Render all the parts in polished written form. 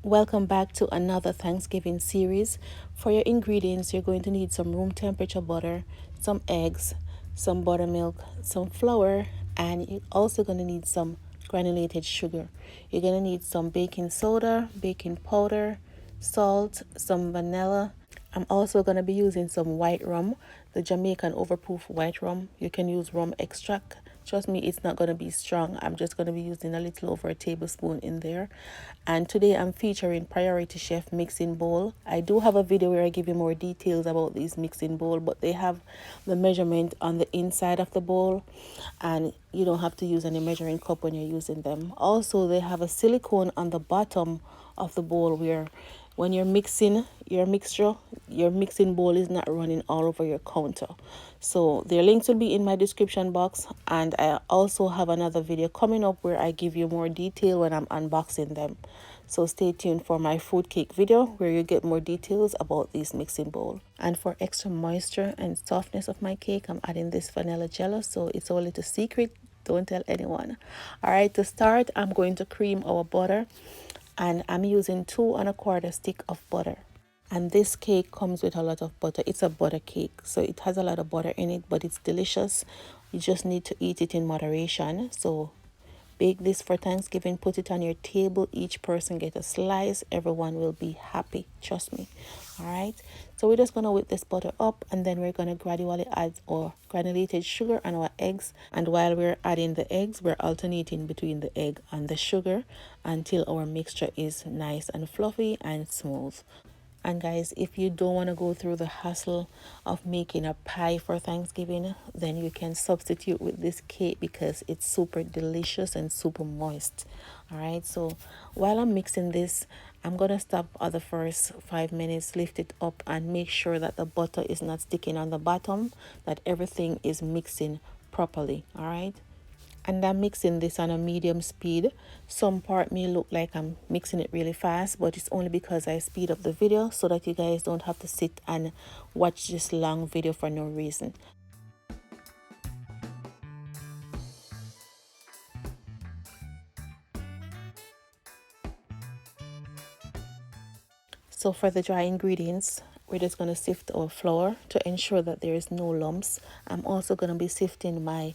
Welcome back to another Thanksgiving series. For your ingredients, you're going to need some room temperature butter, some eggs, some buttermilk, some flour, and you're also going to need some granulated sugar. You're going to need some baking soda, baking powder, salt, some vanilla. I'm also going to be using some white rum, the Jamaican overproof white rum. You can use rum extract. Trust me, it's not going to be strong. I'm just going to be using a little over a tablespoon in there. And today I'm featuring Priority Chef mixing bowl. I do have a video where I give you more details about these mixing bowl, but they have the measurement on the inside of the bowl, and you don't have to use any measuring cup when you're using them. Also, they have a silicone on the bottom of the bowl where when you're mixing your mixture, your mixing bowl is not running all over your counter. So their links will be in my description box, and I also have another video coming up where I give you more detail when I'm unboxing them. So stay tuned for my fruit cake video where you get more details about this mixing bowl. And for extra moisture and softness of my cake, I'm adding this vanilla jello, so it's a little secret. Don't tell anyone. All right, to start, I'm going to cream our butter, and I'm using 2¼ stick of butter. And this cake comes with a lot of butter. It's a butter cake, so it has a lot of butter in it, but it's delicious. You just need to eat it in moderation. So bake this for Thanksgiving, put it on your table, each person get a slice, everyone will be happy, trust me. All right, so we're just gonna whip this butter up, and then we're gonna gradually add our granulated sugar and our eggs. And while we're adding the eggs, we're alternating between the egg and the sugar until our mixture is nice and fluffy and smooth. And guys, if you don't want to go through the hassle of making a pie for Thanksgiving, then you can substitute with this cake because it's super delicious and super moist. All right, so while I'm mixing this, I'm going to stop at the first 5 minutes, lift it up, and make sure that the butter is not sticking on the bottom, that everything is mixing properly. All right. And I'm mixing this on a medium speed. Some part may look like I'm mixing it really fast, but it's only because I speed up the video so that you guys don't have to sit and watch this long video for no reason. So for the dry ingredients, we're just going to sift our flour to ensure that there is no lumps. I'm also going to be sifting my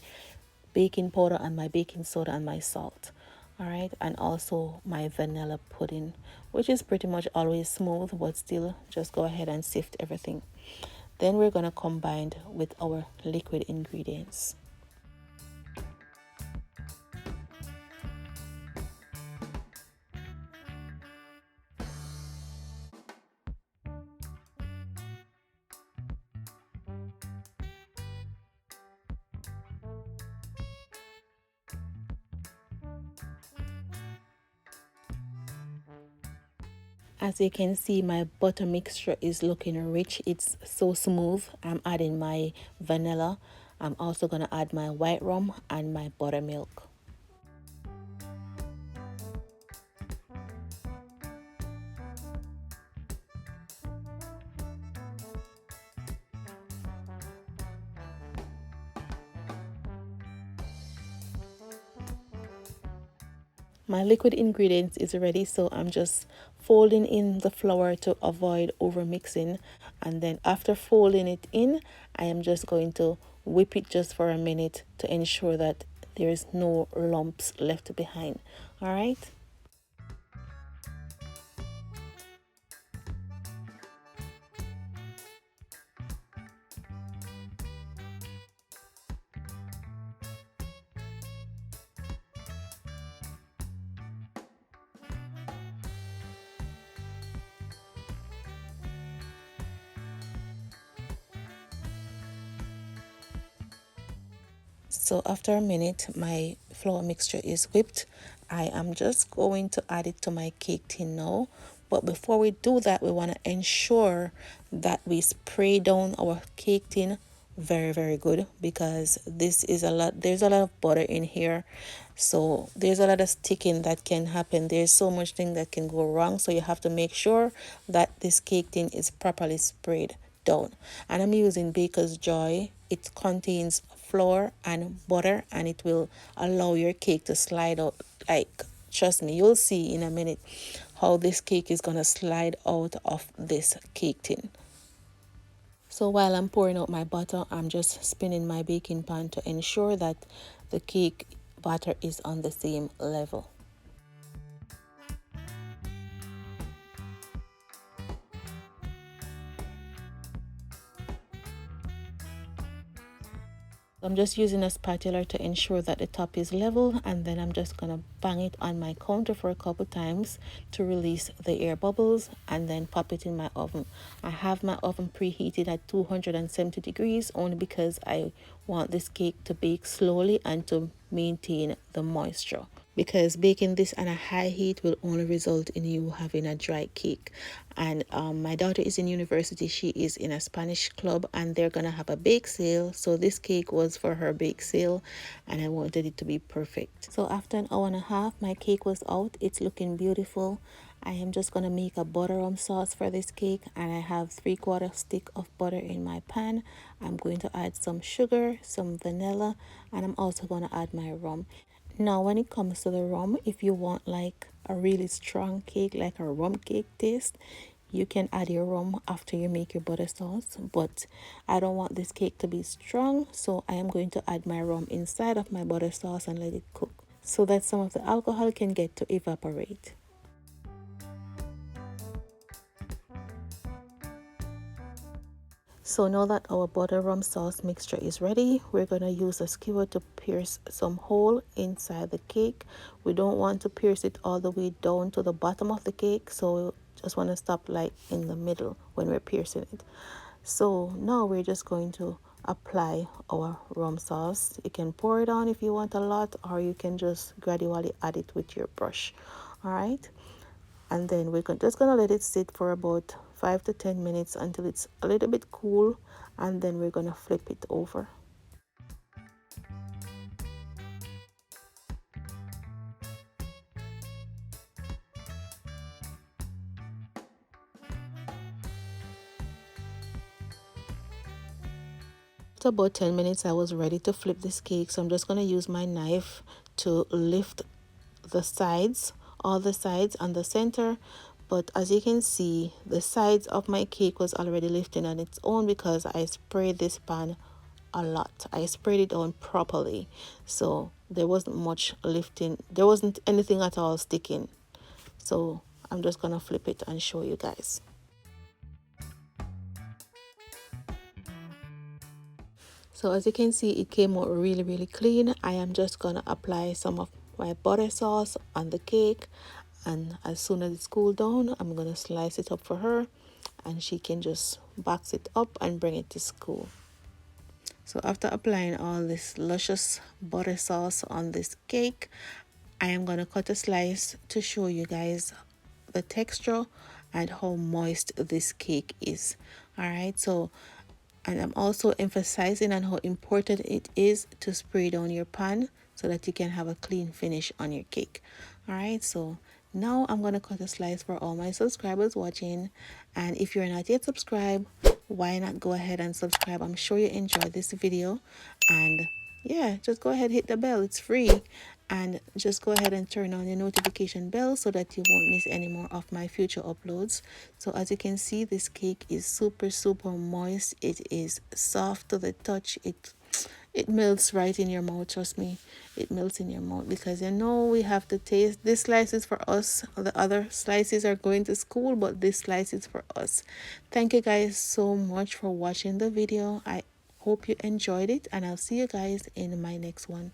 baking powder and my baking soda and my salt. All right, and also my vanilla pudding, which is pretty much always smooth, but still just go ahead and sift everything. Then we're going to combine with our liquid ingredients. As you can see, my butter mixture is looking rich. It's so smooth. I'm adding my vanilla. I'm also going to add my white rum and my buttermilk. My liquid ingredients is ready, so I'm just folding in the flour to avoid over mixing, and then after folding it in, I am just going to whip it just for a minute to ensure that there is no lumps left behind. All right. So after a minute, my flour mixture is whipped. I am just going to add it to my cake tin now. But before we do that, we want to ensure that we spray down our cake tin very good, because this is there's a lot of butter in here, so there's a lot of sticking that can happen. There's so much thing that can go wrong, so you have to make sure that this cake tin is properly sprayed down. And I'm using Baker's Joy. It contains flour and butter, and it will allow your cake to slide out. Like, trust me, you'll see in a minute how this cake is gonna slide out of this cake tin. So while I'm pouring out my butter, I'm just spinning my baking pan to ensure that the cake batter is on the same level. I'm just using a spatula to ensure that the top is level, and then I'm just gonna bang it on my counter for a couple times to release the air bubbles and then pop it in my oven. I have my oven preheated at 270 degrees only because I want this cake to bake slowly and to maintain the moisture, because baking this on a high heat will only result in you having a dry cake. And my daughter is in university. She is in a Spanish club and they're gonna have a bake sale, so this cake was for her bake sale and I wanted it to be perfect. So after an hour and a half, my cake was out. It's looking beautiful. I am just gonna make a butter sauce for this cake, and I have 3/4 stick of butter in my pan. I'm going to add some sugar, some vanilla, and I'm also gonna add my rum. Now, when it comes to the rum, if you want like a really strong cake, like a rum cake taste, you can add your rum after you make your butter sauce. But I don't want this cake to be strong, so I am going to add my rum inside of my butter sauce and let it cook so that some of the alcohol can get to evaporate. So now that our butter rum sauce mixture is ready, we're going to use a skewer to pierce some hole inside the cake. We don't want to pierce it all the way down to the bottom of the cake, so we just want to stop like in the middle when we're piercing it. So now we're just going to apply our rum sauce. You can pour it on if you want a lot, or you can just gradually add it with your brush. All right. And then we're just gonna let it sit for about 5 to 10 minutes until it's a little bit cool, and then we're gonna flip it over. After about 10 minutes, I was ready to flip this cake, so I'm just gonna use my knife to lift the sides, all the sides and the center. But as you can see, the sides of my cake was already lifting on its own because I sprayed this pan a lot. I sprayed it on properly, so there wasn't much lifting. There wasn't anything at all sticking. So I'm just gonna flip it and show you guys. So as you can see, it came out really clean. I am just gonna apply some of my butter sauce on the cake, and as soon as it's cooled down, I'm gonna slice it up for her and she can just box it up and bring it to school. So after applying all this luscious butter sauce on this cake, I am gonna cut a slice to show you guys the texture and how moist this cake is. All right, so, and I'm also emphasizing on how important it is to spray down your pan so that you can have a clean finish on your cake. All right, so now I'm going to cut a slice for all my subscribers watching. And if you're not yet subscribed, why not go ahead and subscribe? I'm sure you enjoyed this video. And yeah, just go ahead, hit the bell. It's free. And just go ahead and turn on your notification bell so that you won't miss any more of my future uploads. So as you can see, this cake is super moist. It is soft to the touch. It melts right in your mouth. Trust me, it melts in your mouth, because you know we have to taste. This slice is for us. The other slices are going to school, but this slice is for us. Thank you guys so much for watching the video. I hope you enjoyed it, and I'll see you guys in my next one.